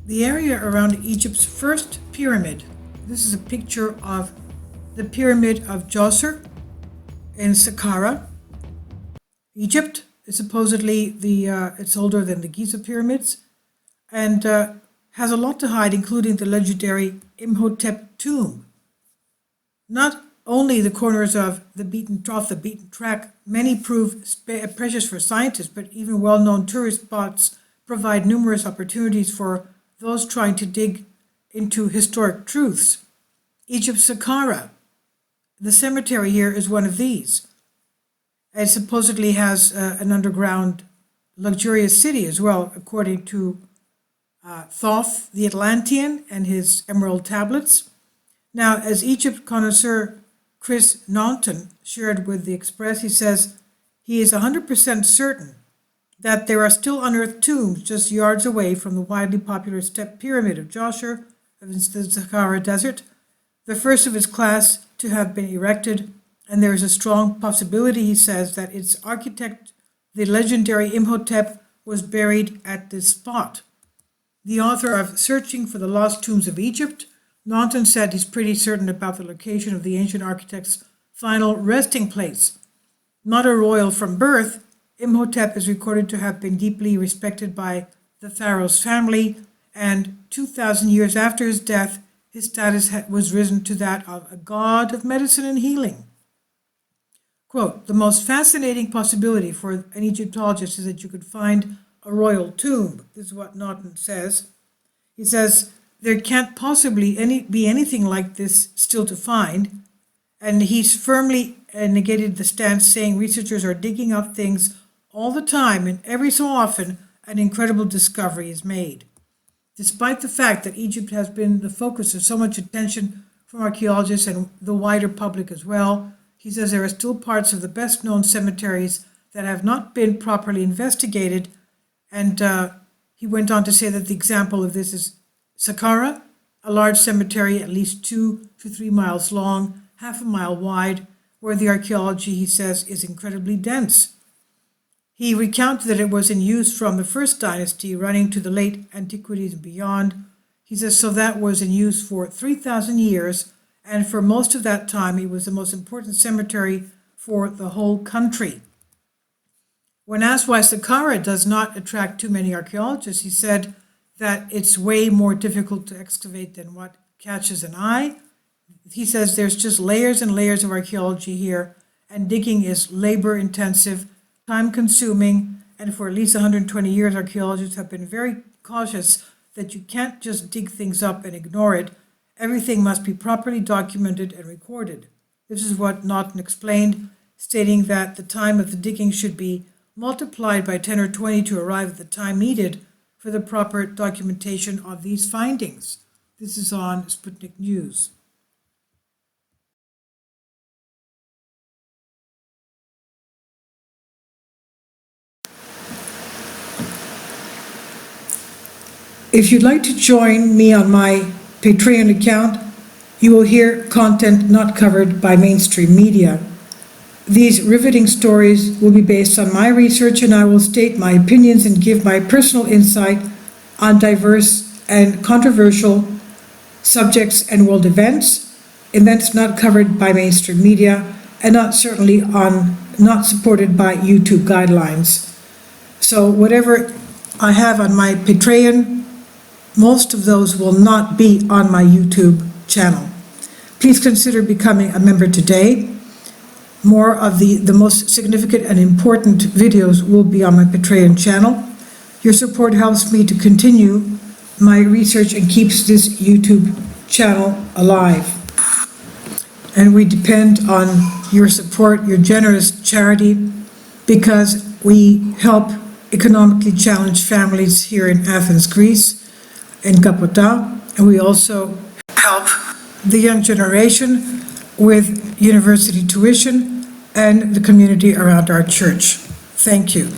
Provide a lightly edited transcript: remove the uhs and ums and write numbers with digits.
The area around Egypt's first pyramid. This is a picture of the pyramid of Djoser in Saqqara, Egypt. It's supposedly it's older than the Giza pyramids, and has a lot to hide, including the legendary Imhotep tomb. Not only the corners of the beaten track, many prove precious for scientists, but even well-known tourist spots provide numerous opportunities for those trying to dig into historic truths. Egypt's Saqqara, the cemetery here, is one of these. It supposedly has an underground luxurious city as well, according to Thoth the Atlantean and his emerald tablets. Now, as Egypt connoisseur Chris Naunton shared with the Express, he says he is 100% certain that there are still unearthed tombs just yards away from the widely popular step pyramid of Djoser in the Saqqara Desert, the first of its class to have been erected, and there is a strong possibility, he says, that its architect, the legendary Imhotep, was buried at this spot. The author of Searching for the Lost Tombs of Egypt, Naunton said he's pretty certain about the location of the ancient architect's final resting place. Not a royal from birth, Imhotep is recorded to have been deeply respected by the pharaoh's family, and 2,000 years after his death, his status was risen to that of a god of medicine and healing. Quote, the most fascinating possibility for an Egyptologist is that you could find a royal tomb. This is what Naunton says. He says, there can't possibly be anything like this still to find, and he's firmly negated the stance, saying researchers are digging up things all the time, and every so often an incredible discovery is made. Despite the fact that Egypt has been the focus of so much attention from archaeologists and the wider public as well, he says there are still parts of the best known cemeteries that have not been properly investigated, and he went on to say that the example of this is Saqqara, a large cemetery at least 2 to 3 miles long, half a mile wide, where the archaeology, he says, is incredibly dense. He recounted that it was in use from the first dynasty running to the late antiquities and beyond. He says, so that was in use for 3,000 years, and for most of that time it was the most important cemetery for the whole country. When asked why Saqqara does not attract too many archaeologists, he said that it's way more difficult to excavate than what catches an eye. He says there's just layers and layers of archaeology here, and digging is labor intensive, time consuming, and for at least 120 years archaeologists have been very cautious that you can't just dig things up and ignore it. Everything must be properly documented and recorded. This is what Naunton explained, stating that the time of the digging should be multiplied by 10 or 20 to arrive at the time needed for the proper documentation of these findings. This is on Sputnik News. If you'd like to join me on my Patreon account, you will hear content not covered by mainstream media. These riveting stories will be based on my research, and I will state my opinions and give my personal insight on diverse and controversial subjects and world events not covered by mainstream media, and not supported by YouTube guidelines. So whatever I have on my Patreon, most of those will not be on my YouTube channel. Please consider becoming a member today. More of the most significant and important videos will be on my Patreon channel. Your support helps me to continue my research and keeps this YouTube channel alive. And we depend on your support, your generous charity, because we help economically challenged families here in Athens, Greece, in Kapota, and we also help the young generation with university tuition and the community around our church. Thank you.